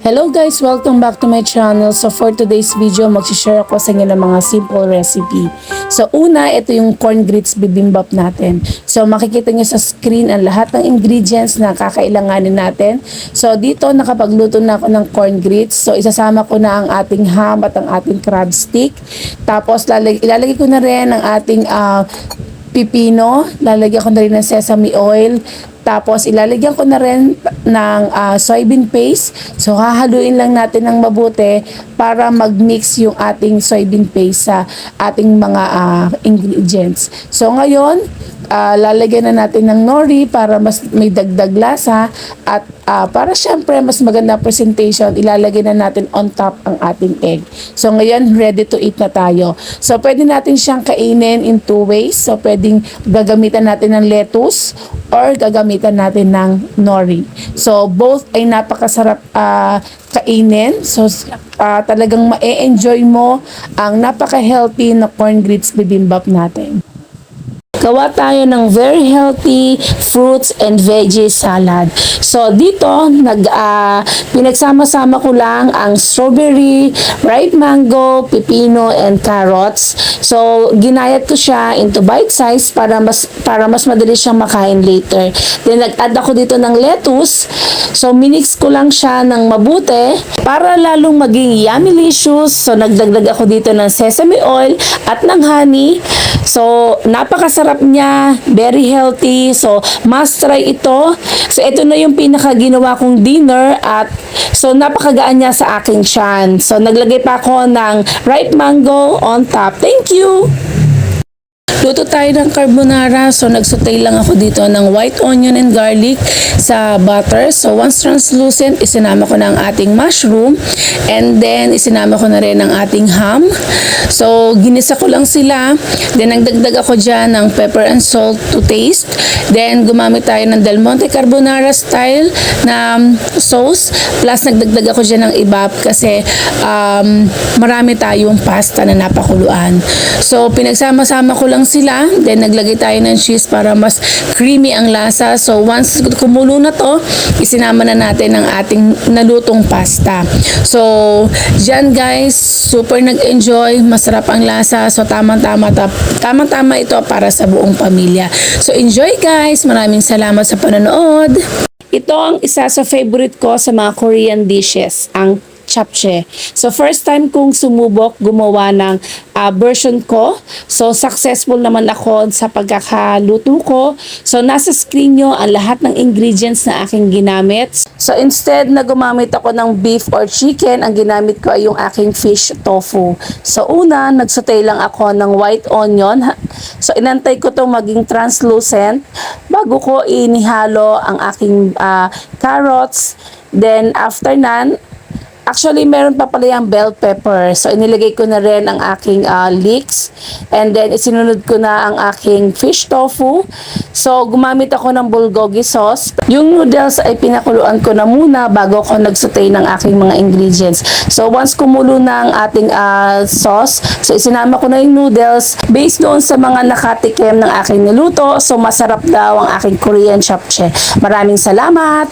Hello guys! Welcome back to my channel. So for today's video, mag-share ako sa inyo ng mga simple recipe. So una, ito yung corn grits bibimbap natin. So makikita nyo sa screen ang lahat ng ingredients na kakailanganin natin. So dito nakapagluto na ako ng corn grits. So isasama ko na ang ating ham at ang ating crab stick. Tapos ilalagay ko na rin ang ating pipino. Lalagyan ko na rin ng sesame oil. Tapos ilalagyan ko na rin ng soybean paste. So hahaluin lang natin ng mabuti para mag-mix yung ating soybean paste sa ating mga ingredients. So ngayon, lalagyan na natin ng nori para mas may dagdag lasa at para syempre mas maganda presentation, ilalagay na natin on top ang ating egg. So ngayon, ready to eat na tayo. So pwede natin siyang kainin in two ways. So pwedeng gagamitan natin ng lettuce or gagamitan natin ng nori. So both ay napakasarap kainin. So talagang ma-enjoy mo ang napaka-healthy na corn grits bibimbap natin. Gawa tayo ng very healthy fruits and veggie salad. So dito, pinagsama-sama ko lang ang strawberry, ripe mango, pipino, and carrots. So ginayat ko siya into bite size para mas madali siyang makain later. Then nag-add ako dito ng lettuce. So minix ko lang siya ng mabuti para lalong maging yummylicious. So nagdagdag ako dito ng sesame oil at ng honey. So napakasarap niya, very healthy. So must try ito. So ito na yung pinaka ginawa kong dinner at so napakagaan niya sa aking tiyan. So naglagay pa ako ng ripe mango on top. Thank you! Luto tayo ng carbonara. So nagsautay lang ako dito ng white onion and garlic sa butter. So once translucent, isinama ko na ang ating mushroom and then isinama ko na rin ang ating ham. So ginisa ko lang sila. Then nagdagdag ako dyan ng pepper and salt to taste. Then gumamit tayo ng Del Monte Carbonara style na sauce. Plus nagdagdag ako dyan ng ibap kasi marami tayong pasta na napakuluan. So pinagsama-sama ko lang sila. Then naglagay tayo ng cheese para mas creamy ang lasa. So once kumulo na to, isinama na natin ang ating nalutong pasta. So dyan guys, super nag-enjoy, masarap ang lasa. So tamang-tama ito para sa buong pamilya. So enjoy guys, maraming salamat sa panonood. Ito ang isa sa favorite ko sa mga Korean dishes, ang japchae. So first time kong sumubok gumawa ng version ko. So successful naman ako sa pagkakaluto ko. So nasa screen nyo ang lahat ng ingredients na aking ginamit. So instead na gumamit ako ng beef or chicken, ang ginamit ko ay yung aking fish tofu. So una, nagsutay lang ako ng white onion. So inantay ko to maging translucent bago ko inihalo ang aking carrots. Then after nan, actually, meron pa pala yung bell pepper. So, inilagay ko na rin ang aking leeks. And then, isinunod ko na ang aking fish tofu. So, gumamit ako ng bulgogi sauce. Yung noodles ay pinakuluan ko na muna bago ako nagsutay ng aking mga ingredients. So, once kumulo na ang ating sauce, so isinama ko na yung noodles. Based doon sa mga nakatikim ng aking niluto, so masarap daw ang aking Korean japchae. Maraming salamat!